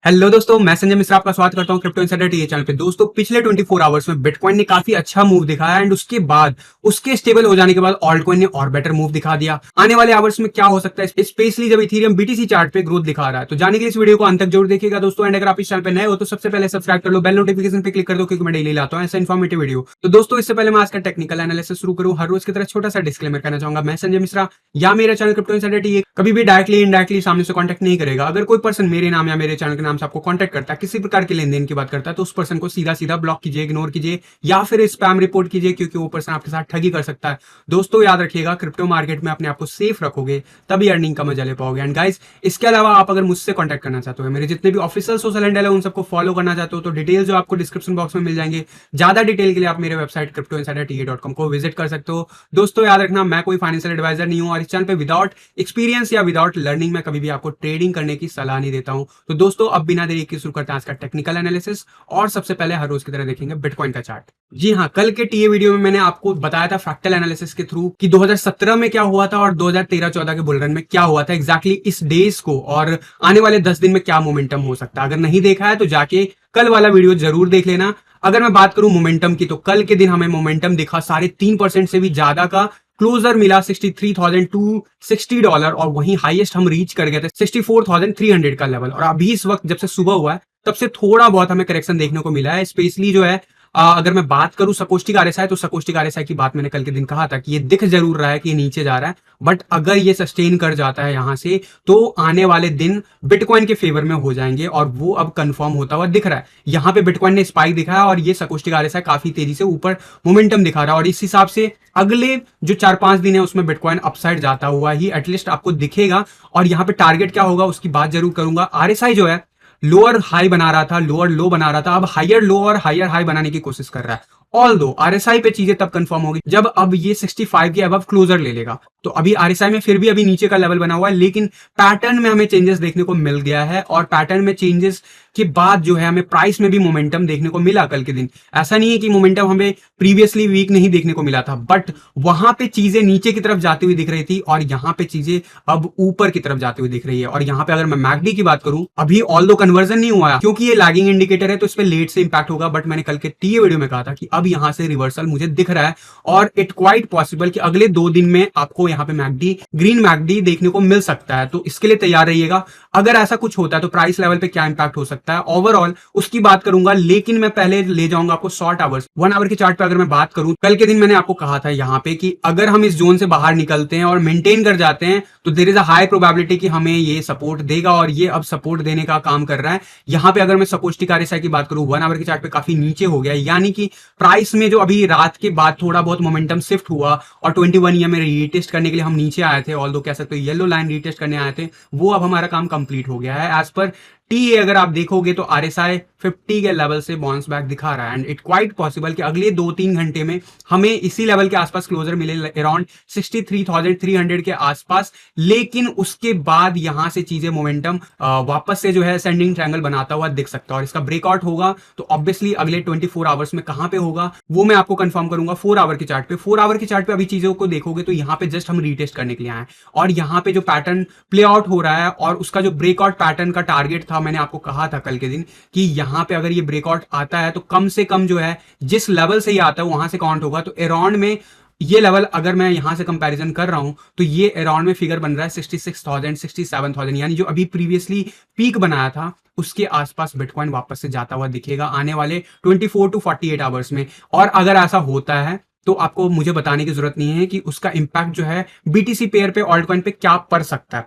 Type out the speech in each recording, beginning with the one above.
Hello दोस्तों, मैं संजय मिश्रा आपका स्वागत करता हूं क्रिप्टो इनसाइडर टीए चैनल पे। दोस्तों, पिछले 24 आवर्स में बिटकॉइन ने काफी अच्छा मूव दिखाया एंड उसके बाद उसके स्टेबल हो जाने के बाद ऑल्ट कॉइन ने और बेटर मूव दिखा दिया। आने वाले आवर्स में क्या हो सकता है, स्पेशली जब इथेरियम बीटीसी चार्ट पे ग्रोथ दिखा रहा है। तो जाने के लिए इस वीडियो को अंत तक जरूर देखिएगा दोस्तों। एंड अगर आप इस चैनल पे नए हो तो सबसे पहले सब्सक्राइब कर लो, बेल नोटिफिकेशन पे क्लिक कर दो, क्योंकि मैं डेली लाता हूं ऐसा इन्फॉर्मेटिव वीडियो। तो दोस्तों, इससे पहले मैं आज का टेक्निकल एनालिसिस शुरू करूं, हर रोज की तरह छोटा सा डिस्क्लेमर करना चाहूंगा। मैं संजय मिश्रा या मेरा चैनल क्रिप्टो इनसाइडर टीए कभी भी डायरेक्टली इनडायरेक्टली सामने से कॉन्टैक्ट नहीं करेगा। अगर कोई पर्सन मेरे नाम या मेरे चैनल के नाम से आपको कॉन्टैक्ट करता है, किसी प्रकार के लेन देन की बात करता है, तो उस पर्सन को सीधा सीधा ब्लॉक कीजिए, इग्नोर कीजिए या फिर स्पैम रिपोर्ट कीजिए, क्योंकि वो पर्सन आपके साथ ठगी कर सकता है। दोस्तों, याद रखिएगा, क्रिप्टो मार्केट में अपने आप को सेफ रखोगे तभी अर्निंग का मजा ले पाओगे। एंड गाइस, इसके अलावा आप अगर मुझसे कॉन्टैक्ट करना चाहते हो, मेरे जितने भी ऑफिशियल सोशल हैंडल है उन सबको फॉलो करना चाहते हो, तो डिटेल जो आपको डिस्क्रिप्शन बॉक्स में मिल जाएंगे। ज्यादा डिटेल के लिए आप मेरे वेबसाइट cryptoinsiderta.com को विजिट कर सकते हो। दोस्तों, याद रखना, मैं कोई फाइनेंशियल एडवाइजर नहीं हूं और इस चैनल पे विदाउट एक्सपीरियंस या विदाउट लर्निंग मैं कभी भी आपको ट्रेडिंग करने की सलाह नहीं देता हूं। तो दोस्तों, अब बिना देरी के शुरू करते हैं आज का टेक्निकल एनालिसिस। और सबसे पहले हर रोज की तरह देखेंगे बिटकॉइन का चार्ट। जी हाँ, कल के टीए वीडियो में मैंने आपको बताया था फ्रैक्टल एनालिसिस के थ्रू कि 2017 में क्या हुआ था और 2013-14 के बुलरन में क्या हुआ था एग्जैक्टली इस डेज को, और आने वाले 10 दिन में क्या मोमेंटम हो सकता है। अगर नहीं देखा है तो जाके कल वाला वीडियो जरूर देख लेना। अगर मैं बात करूं मोमेंटम की, तो कल के दिन हमें मोमेंटम दिखा 3.5% से भी ज्यादा का। क्लोजर मिला $63,260 और वहीं हाईएस्ट हम रीच कर गए थे 64,300 का लेवल। और अभी इस वक्त जब से सुबह हुआ है तब से थोड़ा बहुत हमें करेक्शन देखने को मिला है। स्पेशली जो है अगर मैं बात करूं सकोस्टिक आरएसआई, तो सकोस्टिक आरएसआई की बात मैंने कल के दिन कहा था कि ये दिख जरूर रहा है कि ये नीचे जा रहा है, बट अगर ये सस्टेन कर जाता है यहां से तो आने वाले दिन बिटकॉइन के फेवर में हो जाएंगे और वो अब कंफर्म होता हुआ दिख रहा है। यहां पे बिटकॉइन ने स्पाइक दिखाया और ये सकोस्टिक आरएसआई काफी तेजी से ऊपर मोमेंटम दिखा रहा है, और इस हिसाब से अगले जो 4-5 दिन है उसमें बिटकॉइन अपसाइड जाता हुआ ही एटलीस्ट आपको दिखेगा। और यहां पे टारगेट क्या होगा उसकी बात जरूर करूंगा। आरएसआई जो है लोअर हाई बना रहा था, लोअर लो बना रहा था, अब हायर लो और हायर हाई बनाने की कोशिश कर रहा है। ऑल दो आरएसआई पे चीजें तब कंफर्म होगी जब अब ये 65 के अबव क्लोजर ले लेगा। तो अभी आरएसआई में फिर भी अभी नीचे का लेवल बना हुआ है, लेकिन पैटर्न में हमें चेंजेस देखने को मिल गया है। और पैटर्न में चेंजेस के बाद जो है हमें प्राइस में भी मोमेंटम देखने को मिला कल के दिन। ऐसा नहीं है कि मोमेंटम हमें प्रीवियसली वीक नहीं देखने को मिला था, बट वहां पे चीजें नीचे की तरफ जाती हुई दिख रही थी और यहां पे चीजें अब ऊपर की तरफ जाती हुई दिख रही है। और यहां पे अगर मैं मैकडी की बात करूं, अभी ऑल दो कन्वर्जन नहीं हुआ है क्योंकि ये लैगिंग इंडिकेटर है, तो इस पर लेट से इंपैक्ट होगा। बट मैंने कल के टीए वीडियो में कहा था कि अब यहां से रिवर्सल मुझे दिख रहा है और इट क्वाइट पॉसिबल कि अगले 2 दिन में आपको यहां पे मैकडी ग्रीन मैकडी देखने को मिल सकता है। तो इसके लिए तैयार रहिएगा। अगर ऐसा कुछ होता है तो प्राइस लेवल पे क्या इंपैक्ट हो सकता है ओवरऑल उसकी बात करूंगा, लेकिन मैं पहले ले जाऊंगा आपको शॉर्ट आवर्स 1 आवर के चार्ट पे। अगर मैं बात करूं, कल के दिन मैंने आपको कहा था यहां पे कि अगर हम इस जोन से बाहर निकलते हैं और मेंटेन कर जाते हैं तो there is a high probability कि हमें ये सपोर्ट देगा, और ये अब सपोर्ट देने का काम कर रहा है। यहां पे अगर मैं सकोस्टिक आरएसआई की बात करूं, 1 आवर के चार्ट पे काफी नीचे हो गया, यानी कि प्राइस में जो अभी रात के बाद थोड़ा बहुत मोमेंटम शिफ्ट हुआ और 21 ईएम में रीटेस्ट करने के लिए हम नीचे आए थे, ऑल दो कह सकते हो येलो लाइन रीटेस्ट करने आए थे, वो अब हमारा काम कंप्लीट हो गया है। एज पर टीए अगर आप देखोगे तो आरएसआई 50 के लेवल से बाउंस बैक दिखा रहा है एंड इट क्वाइट पॉसिबल कि अगले 2-3 घंटे में हमें इसी लेवल के आसपास क्लोजर मिले अराउंड 63,300 के आसपास। लेकिन उसके बाद यहां से चीजें मोमेंटम वापस से जो है सेंडिंग ट्रायंगल बनाता हुआ दिख सकता है, और इसका ब्रेकआउट होगा तो ऑब्वियसली अगले 24 आवर्स में कहां पे होगा वो मैं आपको कंफर्म करूंगा 4 आवर के चार्ट पे। 4 आवर के चार्ट पे अभी चीजों को देखोगे तो यहां पे जस्ट हम रीटेस्ट करने के लिए आए और यहां पे जो पैटर्न प्ले आउट हो रहा है और उसका जो ब्रेकआउट पैटर्न का टारगेट था, मैंने आपको कहा था कल के दिन कि यहां पे अगर ये ब्रेकआउट आता है तो कम से कम जो है जिस लेवल से ये आता है वहां से काउंट होगा। तो अराउंड में ये लेवल अगर मैं यहां से कंपैरिजन कर रहा हूं तो ये अराउंड में फिगर बन रहा है 66,000 67,000, यानी जो अभी प्रीवियसली पीक बनाया था उसके आसपास बिटकॉइन वापस से जाता हुआ दिखेगा आने वाले 24 टू 48 आवर्स में। और अगर ऐसा होता है तो आपको मुझे बताने की जरूरत नहीं है कि उसका इंपैक्ट जो है बीटीसी पेयर पे ऑल्ट कॉइन पे क्या पड़ सकता है।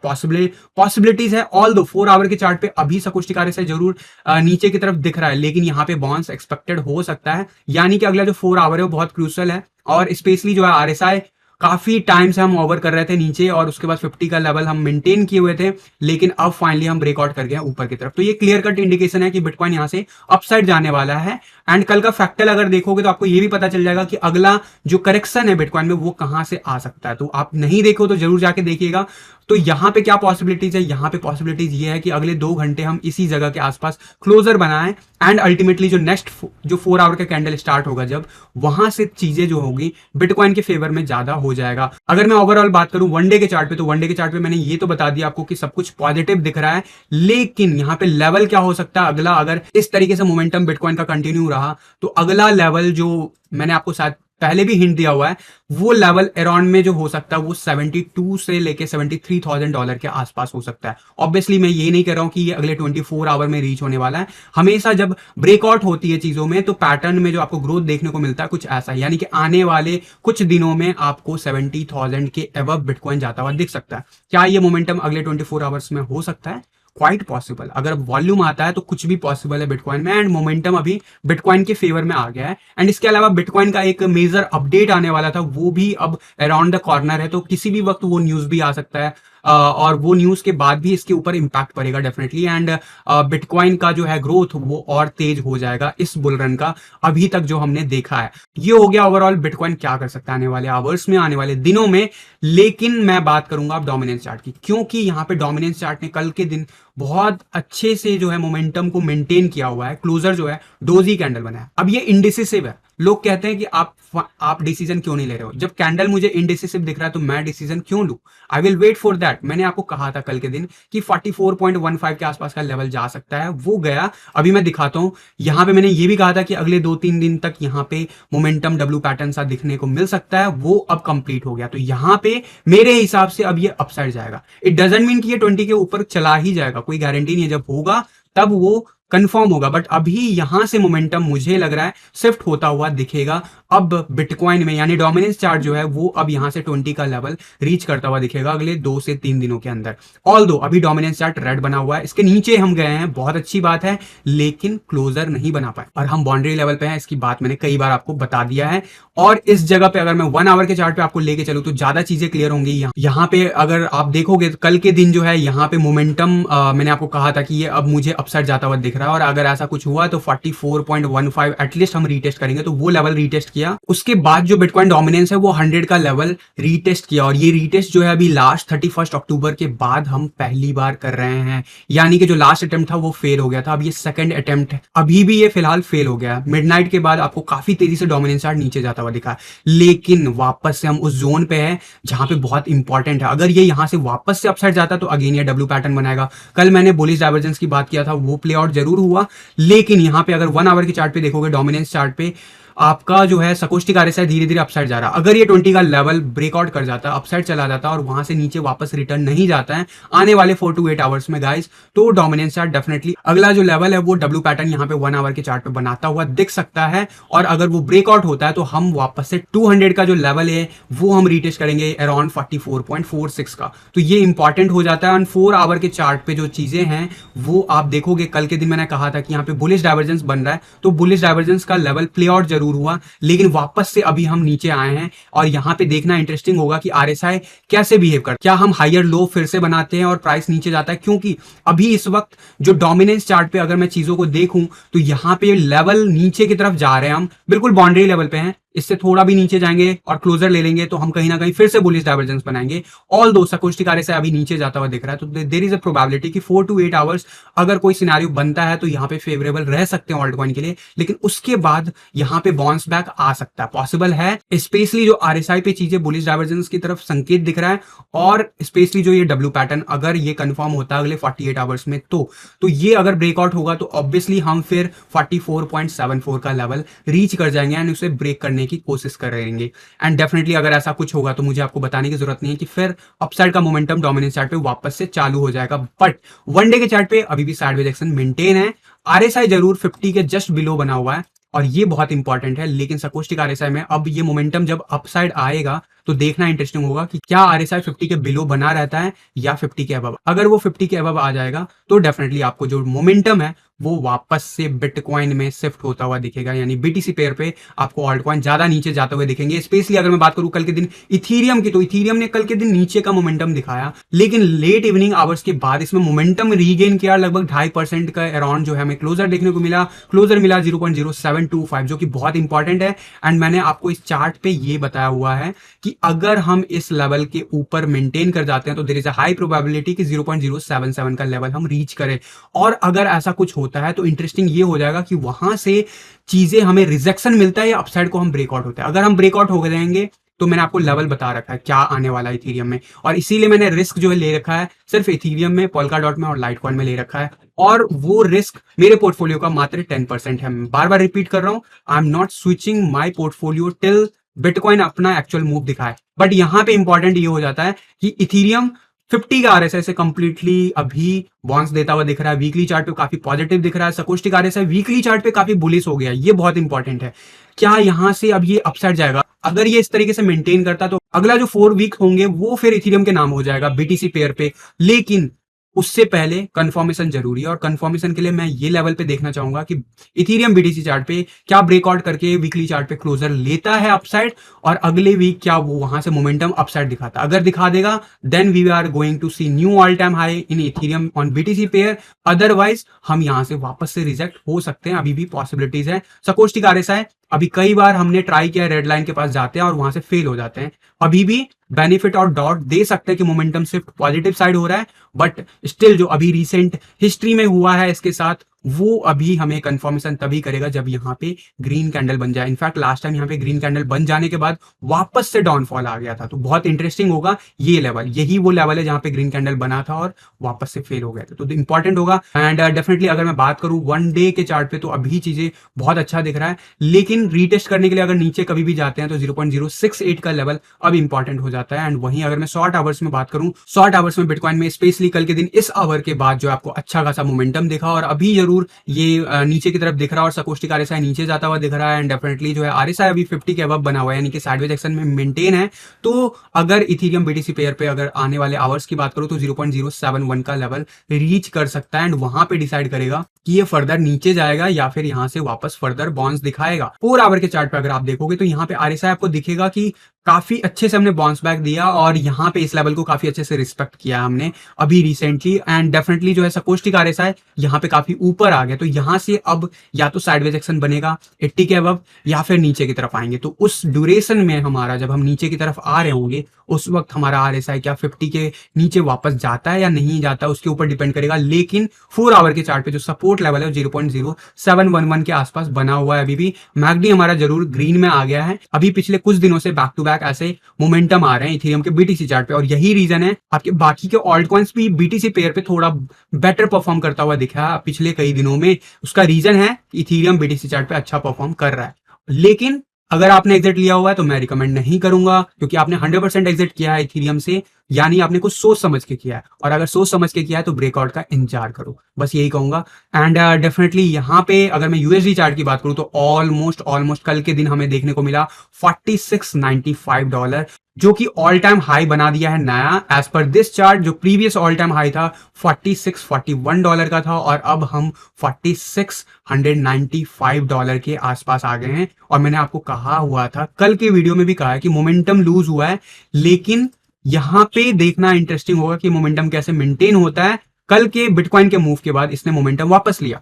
पॉसिबिलिटीज है ऑल दो 4 आवर के चार्ट पे अभी सकोस्टिक आरएसआई जरूर नीचे की तरफ दिख रहा है, लेकिन यहां पे बाउंस एक्सपेक्टेड हो सकता है, यानी कि अगला जो 4 आवर है वो बहुत क्रूशियल है। और स्पेशली जो है आरएसआई काफी टाइम से हम ओवर कर रहे थे नीचे और उसके बाद 50 का लेवल हम मेंटेन किए हुए थे, लेकिन अब फाइनली हम ब्रेकआउट कर गए ऊपर की तरफ। तो ये क्लियर कट इंडिकेशन है कि बिटकॉइन यहां से अपसाइड जाने वाला है। एंड कल का फ्रैक्टल अगर देखोगे तो आपको ये भी पता चल जाएगा कि अगला जो करेक्शन है बिटकॉइन में वो कहां से आ सकता है। तो आप नहीं देखो तो जरूर जाके देखिएगा। तो यहाँ पे क्या पॉसिबिलिटीज है, यहाँ पे पॉसिबिलिटीज ये है कि अगले 2 घंटे हम इसी जगह के आसपास क्लोजर बनाएं एंड अल्टीमेटली जो नेक्स्ट जो 4 आवर का कैंडल स्टार्ट होगा जब, वहां से चीजें जो होगी बिटकॉइन के फेवर में ज्यादा हो जाएगा। अगर मैं ओवरऑल बात करूं वनडे के चार्ट पे, तो वनडे के चार्ट पे मैंने ये तो बता दिया आपको कि सब कुछ पॉजिटिव दिख रहा है, लेकिन यहाँ पे लेवल क्या हो सकता है अगला, अगर इस तरीके से मोमेंटम बिटकॉइन का कंटिन्यू रहा तो अगला लेवल जो मैंने आपको शायद पहले भी हिंट दिया हुआ है, वो लेवल अराउंड में जो हो सकता है वो 72 से लेके $73,000 के आसपास हो सकता है। ऑब्वियसली मैं ये नहीं कह रहा हूं कि ये अगले 24 आवर में रीच होने वाला है। हमेशा जब ब्रेकआउट होती है चीजों में तो पैटर्न में जो आपको ग्रोथ देखने को मिलता है कुछ ऐसा है, यानी कि आने वाले कुछ दिनों में आपको 70,000 के अबव बिटकॉइन जाता हुआ दिख सकता है। क्या ये मोमेंटम अगले 24 आवर्स में हो सकता है? Quite possible. अगर वॉल्यूम आता है तो कुछ भी पॉसिबल है बिटकॉइन में, एंड मोमेंटम अभी बिटकॉइन के फेवर में आ गया है। एंड इसके अलावा बिटकॉइन का एक मेजर अपडेट आने वाला था, वो भी अब अराउंड द कॉर्नर है, तो किसी भी वक्त वो न्यूज भी आ सकता है और वो न्यूज के बाद भी इसके ऊपर इंपैक्ट पड़ेगा डेफिनेटली, एंड बिटकॉइन का जो है ग्रोथ वो और तेज हो जाएगा इस बुल रन का अभी तक जो हमने देखा है। ये हो गया ओवरऑल बिटकॉइन क्या कर सकता है आने वाले आवर्स में, आने वाले दिनों में। लेकिन मैं बात करूंगा अब डोमिनेंस चार्ट की, क्योंकि यहाँ पे डोमिनेंस चार्ट ने कल के दिन बहुत अच्छे से जो है मोमेंटम को मेंटेन किया हुआ है। क्लोजर जो है डोजी कैंडल बना है। अब ये इंडिसिसिव है, लोग कहते हैं कि आप डिसीजन क्यों नहीं ले रहे हो, जब कैंडल मुझे इंडिसिसिव दिख रहा है तो मैं डिसीजन क्यों लूं? I will wait for that. मैंने आपको कहा था कल के दिन कि 44.15 के आसपास का लेवल जा सकता है, वो गया। अभी मैं दिखाता हूं, यहां पे मैंने ये भी कहा था कि अगले 2-3 दिन तक यहां पे मोमेंटम डब्ल्यू पैटर्न सा दिखने को मिल सकता है, वो अब कंप्लीट हो गया। तो यहां पे मेरे हिसाब से अब ये अपसाइड जाएगा। इट डजंट मीन कि ये 20 के ऊपर चला ही जाएगा, कोई गारंटी नहीं है, जब होगा तब वो कंफर्म होगा। बट अभी यहां से मोमेंटम मुझे लग रहा है शिफ्ट होता हुआ दिखेगा अब बिटकॉइन में, यानी डोमिनेंस चार्ट जो है वो अब यहां से 20 का लेवल रीच करता हुआ दिखेगा अगले 2 से 3 दिनों के अंदर। ऑल्दो अभी डोमिनेंस चार्ट रेड बना हुआ है, इसके नीचे हम गए हैं, बहुत अच्छी बात है, लेकिन क्लोजर नहीं बना पाए और हम बाउंड्री लेवल पे हैं। इसकी बात मैंने कई बार आपको बता दिया है। और इस जगह पे अगर मैं 1 आवर के चार्ट पे आपको लेके चलूं तो ज्यादा चीजें क्लियर होंगी। यहाँ पे अगर आप देखोगे कल के दिन जो है यहाँ पे मोमेंटम मैंने आपको कहा था कि ये अब मुझे अपसाइड जाता हुआ दिख रहा है, और अगर ऐसा कुछ हुआ तो 44.15 एटलीस्ट हम रीटेस्ट करेंगे। तो वो लेवल रीटेस्ट किया, उसके बाद जो बिटकॉइन डोमिनेंस है वो 100 का लेवल रीटेस्ट किया, और ये रीटेस्ट जो है अभी लास्ट 31 अक्टूबर के बाद हम पहली बार कर रहे हैं, यानी कि जो लास्ट अटेम्प्ट था वो फेल हो गया था, अब ये सेकंड अटेम्प्ट है, अभी भी ये फिलहाल फेल हो गया। मिडनाइट के बाद आपको काफी तेजी से डोमिनेंस चार्ट नीचे जाता हुआ दिखा, लेकिन वापस से हम उस जोन पे है जहां पे बहुत इंपॉर्टेंट है। अगर ये यहां से वापस से अपसाइड जाता तो अगेन ये डब्ल्यू पैटर्न बनाएगा। कल मैंने बुलिश डाइवर्जेंस की बात किया था, वो प्ले आउट जरूर हुआ, लेकिन यहां पे अगर 1 आवर के चार्ट पे देखोगे डोमिनेंस चार्ट पे आपका जो है सकोस्टिक आरएसआई धीरे धीरे अपसाइड जा रहा है। अगर ये 20 का लेवल ब्रेकआउट कर जाता है, अपसाइड चला जाता है और वहां से नीचे वापस रिटर्न नहीं जाता है आने वाले 4 to 8 आवर्स में गाइस, तो डोमिनेंस चार्ट डेफिनेटली अगला जो लेवल है वो डब्ल्यू पैटर्न यहाँ पे 1 आवर के चार्ट पे बनाता हुआ दिख सकता है। और अगर वो ब्रेकआउट होता है तो हम वापस से 200 का जो लेवल है वो हम रीटेस्ट करेंगे अराउंड 44.46 का। तो ये इंपॉर्टेंट हो जाता है। और 4 आवर के चार्ट पे जो चीजें हैं वो आप देखोगे, कल के दिन मैंने कहा था कि यहाँ पे बुलिश डाइवर्जेंस बन रहा है, तो बुलिश डाइवर्जेंस का लेवल प्ले आउट जरूर हुआ, लेकिन वापस से अभी हम नीचे आए हैं। और यहां पे देखना इंटरेस्टिंग होगा कि आरएसआई कैसे बिहेव करता है, क्या हम हायर लो फिर से बनाते हैं और प्राइस नीचे जाता है, क्योंकि अभी इस वक्त जो डोमिनेंस चार्ट पे अगर मैं चीजों को देखूं तो यहां पे लेवल नीचे की तरफ जा रहे हैं, हम बिल्कुल बाउंड्री लेवल पे हैं, इससे थोड़ा भी नीचे जाएंगे और क्लोजर ले लेंगे तो हम कहीं ना कहीं फिर से बुलिश डाइवर्जेंस बनाएंगे। ऑल दो सकोस्टिक आरएसआई अभी नीचे जाता हुआ दिख रहा है, तो देयर इज अ प्रोबेबिलिटी कि 4 to 8 आवर्स अगर कोई सिनेरियो बनता है तो यहाँ पे फेवरेबल रह सकते हैं ऑल्टकॉइन के लिए, लेकिन उसके बाद यहाँ पे बाउंस बैक आ सकता है, पॉसिबल है। स्पेशली जो आरएसआई पे चीजें बुलिश डाइवर्जेंस की तरफ संकेत दिख रहा है, और स्पेशली जो ये डब्ल्यू पैटर्न अगर ये कंफर्म होता है अगले 48 आवर्स में तो ये अगर ब्रेकआउट होगा तो ऑब्वियसली हम फिर 44.74 का लेवल रीच कर जाएंगे एंड उसे ब्रेक करने की कोशिश करेंगे। एंड डेफिनेटली अगर ऐसा कुछ होगा तो मुझे आपको बताने की जरूरत नहीं है कि फिर अपसाइड का मोमेंटम डोमिनेंस चार्ट पे वापस से चालू हो जाएगा। बट वनडे के चार्ट पे अभी भी साइडवेज एक्शन मेंटेन है। आरएसआई जरूर 50 के जस्ट बिलो बना हुआ है और ये बहुत इंपॉर्टेंट है, लेकिन सकोस्टिक आरएसआई में अब ये मोमेंटम जब अपसाइड आएगा तो देखना इंटरेस्टिंग होगा कि क्या आरएसआई 50 के बिलो बना रहता है या 50 के अबव। अगर वो 50 के अबव आ जाएगा तो डेफिनेटली आपको जो मोमेंटम है वो वापस से बिटकॉइन में शिफ्ट होता हुआ दिखेगा, यानी बीटीसी पेयर पे आपको ऑल्टकॉइन ज्यादा नीचे जाते हुए दिखेंगे। स्पेशली अगर मैं बात करूं कल के दिन इथीरियम की, तो इथीरियम ने कल के दिन नीचे का मोमेंटम दिखाया, लेकिन लेट इवनिंग आवर्स के बाद इसमें मोमेंटम रीगेन किया, लगभग 2.5% का अराउंड जो है हमें क्लोजर देखने को मिला। क्लोजर मिला 0.0725 जो कि बहुत इंपॉर्टेंट है। एंड मैंने आपको इस चार्ट पे ये बताया हुआ है कि अगर हम इस लेवल के ऊपर मेंटेन कर जाते हैं तो there is a high probability कि 0.077 का लेवल हम रीच करें। और अगर ऐसा कुछ होता है तो इंटरेस्टिंग ये हो जाएगा कि वहां से चीजें हमें रिजेक्शन मिलता है या अपसाइड को हम ब्रेकआउट होता है। अगर हम ब्रेकआउट हो जाएंगे तो मैंने आपको लेवल बता रखा है क्या आने वाला है इथीरियम में, और इसीलिए मैंने रिस्क जो है ले रखा है सिर्फ इथीरियम में, पोल्काडॉट में और लाइटकॉइन में ले रखा है। और वो रिस्क मेरे पोर्टफोलियो का मात्र 10% है। मैं बार बार रिपीट कर रहा हूं, I am not switching my portfolio till bitcoin अपना एक्चुअल मूव दिखाए। बट यहां पे इंपॉर्टेंट ये हो जाता है कि इथीरियम 50 का आरएसआई से कंप्लीटली अभी बॉन्स देता हुआ दिख रहा है, वीकली चार्ट पे काफी पॉजिटिव दिख रहा है, सकोस्टिक आरएसआई वीकली चार्ट पे काफी बुलिश हो गया, ये बहुत इंपॉर्टेंट है। क्या यहां से अब ये अपसाइड जाएगा? अगर ये इस तरीके से मेंटेन करता तो अगला जो 4 वीक होंगे वो फिर इथीरियम के नाम हो जाएगा बीटीसी पेयर पे। लेकिन उससे पहले कंफर्मेशन जरूरी है, और कंफर्मेशन के लिए मैं ये लेवल पे देखना चाहूंगा कि इथीरियम बीटीसी चार्ट पे क्या ब्रेकआउट करके वीकली चार्ट पे क्लोजर लेता है अपसाइड, और अगले वीक क्या वो वहां से मोमेंटम अपसाइड दिखाता है। अगर दिखा देगा then we are going to see new all time high in Ethereum on BTC pair. Otherwise हम यहां से वापस से रिजेक्ट हो सकते हैं, अभी भी पॉसिबिलिटीज है। सकोस्टिक आरएसआई अभी कई बार हमने ट्राई किया, रेड लाइन के पास जाते हैं और वहां से फेल हो जाते हैं। अभी भी बेनिफिट और डॉट दे सकते हैं कि मोमेंटम सिर्फ पॉजिटिव साइड हो रहा है, बट स्टिल जो अभी रिसेंट हिस्ट्री में हुआ है इसके साथ वो अभी हमें कंफर्मेशन तभी करेगा जब यहाँ पे ग्रीन कैंडल बन जाए। इनफैक्ट लास्ट टाइम यहाँ पे ग्रीन कैंडल बन जाने के बाद वापस से डाउनफॉल आ गया था, तो बहुत इंटरेस्टिंग होगा ये लेवल। यही वो लेवल है जहां पे ग्रीन कैंडल बना था और वापस से फेल हो गया था, तो इंपॉर्टेंट होगा। एंड डेफिनेटली अगर मैं बात करूं वन डे के चार्ट पे तो अभी चीजें बहुत अच्छा दिख रहा है, लेकिन रीटेस्ट करने के लिए अगर नीचे कभी भी जाते हैं तो 0.068 का लेवल अब इंपॉर्टेंट हो जाता है। एंड वहीं अगर मैं शॉर्ट आवर्स में बात करूं, शॉर्ट आवर्स में बिटकॉइन में स्पेशली कल के दिन इस आवर के बाद जो आपको अच्छा खासा मोमेंटम दिखा, और अभी जरूर ये नीचे की तरफ दिख रहा है और सकोस्टिक आरएसआई नीचे जाता हुआ दिख रहा है। एंड डेफिनेटली जो है आरएसआई अभी 50 के अबव बना हुआ है, यानी कि साइडवेज एक्शन में मेंटेन है। तो अगर इथीरियम बीटीसी पेयर पे अगर आने वाले आवर्स की बात करूं तो 0.071 का लेवल रीच कर सकता है, एंड वहां पे डिसाइड करेगा कि ये फर्दर नीचे जाएगा या फिर यहां से वापस फर्दर बाउंस दिखाएगा। 4 आवर के चार्ट पे अगर आप देखोगे तो यहाँ पे आरएसआई आपको दिखेगा कि काफी अच्छे से हमने बाउंस बैक दिया, और यहाँ पे इस लेवल को काफी अच्छे से रिस्पेक्ट किया हमने अभी रिसेंटली। एंड डेफिनेटली जो है सकोस्टिक आरएसआई यहाँ पे काफी ऊपर आ गया, तो यहाँ से अब या तो साइडवेज एक्शन बनेगा 80 के अबव या फिर नीचे की तरफ आएंगे। तो उस ड्यूरेशन में हमारा जब हम नीचे की तरफ आ रहे होंगे उस वक्त हमारा आरएसआई क्या 50 के नीचे वापस जाता है या नहीं जाता उसके ऊपर डिपेंड करेगा। लेकिन 4 आवर के चार्ट पे जो सपोर्ट लेवल है 0.0711 के आसपास बना हुआ है। अभी भी मैकडी हमारा जरूर ग्रीन में आ गया है, अभी पिछले कुछ दिनों से बैक टू बैक ऐसे मोमेंटम आ रहे हैं इथेरियम के बीटीसी चार्ट पे, और यही रीजन है आपके बाकी के ऑल्ट कॉइन्स भी बीटीसी पेयर पे थोड़ा बेटर परफॉर्म करता हुआ दिखा है पिछले कई दिनों में। उसका रीजन है इथेरियम बीटीसी चार्ट पे अच्छा परफॉर्म कर रहा है। लेकिन अगर आपने एग्जिट लिया हुआ है तो मैं रिकमेंड नहीं करूंगा, क्योंकि आपने 100% एग्जिट किया है इथेरियम से, यानी आपने कुछ सोच समझ के किया है, और अगर सोच समझ के किया है तो ब्रेकआउट का इंतजार करो, बस यही कहूंगा। एंड डेफिनेटली यहाँ पे अगर मैं यूएसडी चार्ट की बात करूं तो ऑलमोस्ट कल के दिन हमें देखने को मिला $46.95, जो कि ऑल टाइम हाई बना दिया है नया। एज पर दिस चार्ट जो प्रीवियस ऑल टाइम हाई था $46-41 का था, और अब हम $4695 के आसपास आ गए हैं। और मैंने आपको कहा हुआ था, कल के वीडियो में भी कहा है कि मोमेंटम लूज हुआ है, लेकिन यहां पे देखना इंटरेस्टिंग होगा कि मोमेंटम कैसे मेंटेन होता है। कल के बिटकॉइन के मूव के बाद इसने मोमेंटम वापस लिया,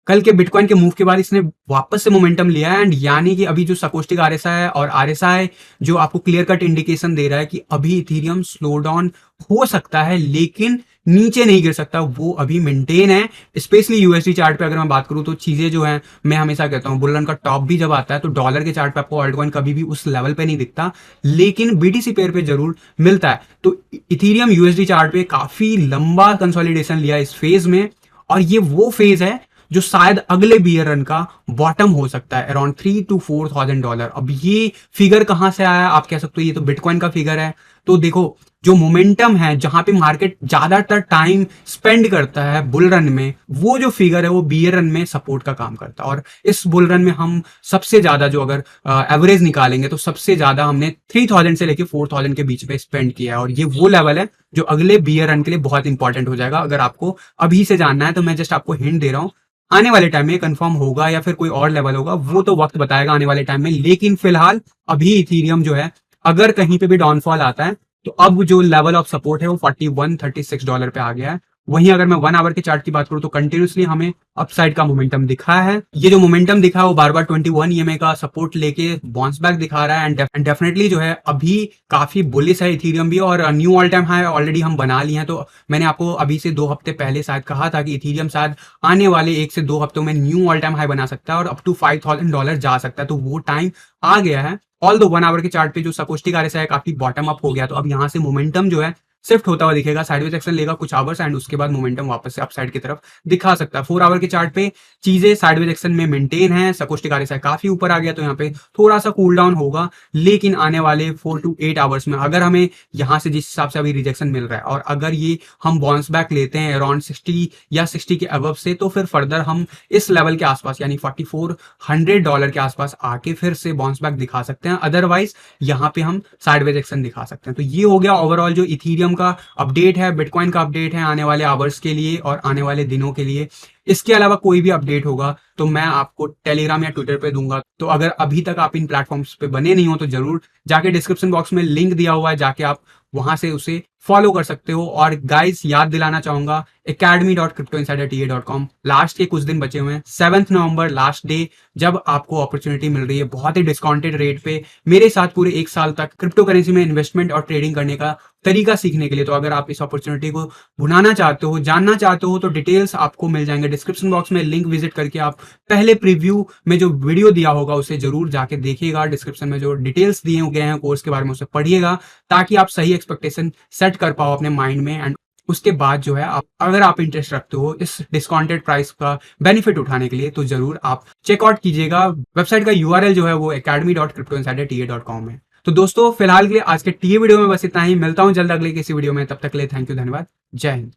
कल के बिटकॉइन के मूव के बाद इसने वापस से मोमेंटम लिया है। एंड यानी कि अभी जो सकोस्टिक आरएसआई है और आरएसआई जो आपको क्लियर कट इंडिकेशन दे रहा है कि अभी इथेरियम स्लो डाउन हो सकता है लेकिन नीचे नहीं गिर सकता, वो अभी मेंटेन है। स्पेशली यूएसडी चार्ट पे अगर मैं बात करूं तो चीजें जो है, मैं हमेशा कहता हूं बुल रन का टॉप भी जब आता है तो डॉलर के चार्ट पे आपको ऑल्ट कॉइन कभी भी उस लेवल पे नहीं दिखता, लेकिन बीटीसी पेयर पे जरूर मिलता है। तो इथेरियम यूएसडी चार्ट पे काफी लंबा कंसोलिडेशन लिया इस फेज में, और ये वो फेज है जो शायद अगले बियर रन का बॉटम हो सकता है, अराउंड $3,000 to $4,000। अब ये फिगर कहां से आया आप कह सकते हो, ये तो बिटकॉइन का फिगर है। तो देखो जो मोमेंटम है जहां पे मार्केट ज्यादातर टाइम स्पेंड करता है बुल रन में, वो जो फिगर है वो बियर रन में सपोर्ट का काम करता है। और इस बुल रन में हम सबसे ज्यादा जो अगर एवरेज निकालेंगे तो सबसे ज्यादा हमने 3000 से लेके 4000 के बीच में स्पेंड किया है, और ये वो लेवल है जो अगले बियर रन के लिए बहुत इंपॉर्टेंट हो जाएगा। अगर आपको अभी से जानना है तो मैं जस्ट आपको हिंट दे रहा हूं, आने वाले टाइम में कंफर्म होगा या फिर कोई और लेवल होगा वो तो वक्त बताएगा आने वाले टाइम में। लेकिन फिलहाल अभी इथेरियम जो है अगर कहीं पे भी डाउनफॉल आता है तो अब जो लेवल ऑफ सपोर्ट है वो $41-36 पे आ गया है, वहीं अगर मैं 1 आवर के चार्ट की बात करूं तो कंटिन्यूसली हमें अपसाइड का मोमेंटम दिखा है। ये जो मोमेंटम दिखा है वो बार बार 21 ईएमए का सपोर्ट लेके बाउंस बैक दिखा रहा है एंड डेफिनेटली जो है अभी काफी बुलिश है इथेरियम भी, और new all time high already हम बना लिए हैं। तो मैंने आपको अभी से 2 हफ्ते पहले शायद कहा था कि इथेरियम शायद आने वाले 1 से 2 हफ्तों में न्यू ऑल टाइम हाई बना सकता है और अप टू $5,000 जा सकता है। तो वो टाइम आ गया है। ऑल दो 1 आवर के चार्ट पे जो सकोस्टिक आरएसआई काफी बॉटम अप हो गया, तो अब यहाँ से मोमेंटम जो है शिफ्ट होता हुआ दिखेगा, साइडवेज एक्शन लेगा कुछ आवर्स एंड उसके बाद मोमेंटम वापस से अपसाइड की तरफ दिखा सकता है। 4 आवर के चार्ट पे चीजें साइडवेज एक्शन में मेंटेन है, सकोस्टिक आरएसआई काफी ऊपर आ गया, तो यहाँ पे थोड़ा सा कूल डाउन होगा। लेकिन आने वाले 4 to 8 आवर्स में अगर हमें यहाँ से जिस हिसाब से अभी रिजेक्शन मिल रहा है और अगर ये हम बाउंस बैक लेते हैं अराउंड 60 या 60 के अबव से, तो फिर फर्दर हम इस लेवल के आसपास यानी $4,400 के आसपास आके फिर से बाउंस बैक दिखा सकते हैं। अदरवाइज यहाँ पे हम साइडवेज एक्शन दिखा सकते हैं। तो ये हो गया ओवरऑल जो इथेरियम का अपडेट है, बिटकॉइन का अपडेट है आने वाले आवर्स के लिए और आने वाले दिनों के लिए। इसके अलावा कोई भी अपडेट होगा तो मैं आपको टेलीग्राम या ट्विटर पे दूंगा। तो अगर अभी तक आप इन प्लेटफॉर्म्स पे बने नहीं हो तो जरूर जाके डिस्क्रिप्शन बॉक्स में लिंक दिया हुआ है, जाके आप वहां से उसे फॉलो कर सकते हो। और गाइस याद दिलाना चाहूंगा academy.cryptoinsiderta.com लास्ट के कुछ दिन बचे हुए हैं, 7 नवंबर लास्ट डे, जब आपको अपॉर्चुनिटी मिल रही है बहुत ही डिस्काउंटेड रेट पे मेरे साथ पूरे 1 साल तक क्रिप्टो करेंसी में इन्वेस्टमेंट और ट्रेडिंग करने का तरीका सीखने के लिए। तो अगर आप इस अपॉर्चुनिटी को भुनाना चाहते हो, जानना चाहते हो, तो डिटेल्स आपको मिल जाएंगे डिस्क्रिप्शन बॉक्स में। लिंक विजिट करके आप पहले प्रीव्यू में जो वीडियो दिया होगा उसे जरूर जाके देखिएगा। डिस्क्रिप्शन में जो डिटेल्स दिए गए हैं कोर्स के बारे में उसे पढ़िएगा, ताकि आप सही एक्सपेक्टेशन सेट कर पाओ अपने माइंड में। एंड उसके बाद जो है अगर आप इंटरेस्ट रखते हो इस डिस्काउंटेड प्राइस का बेनिफिट उठाने के लिए, तो जरूर आप चेकआउट कीजिएगा। वेबसाइट का यूआरएल जो है वो academy.cryptoinsiderta.com है। तो दोस्तों फिलहाल के लिए आज के टीए वीडियो में बस इतना ही। मिलता हूं जल्द अगले किसी वीडियो में, तब तक के लिए थैंक यू, धन्यवाद, जय हिंद।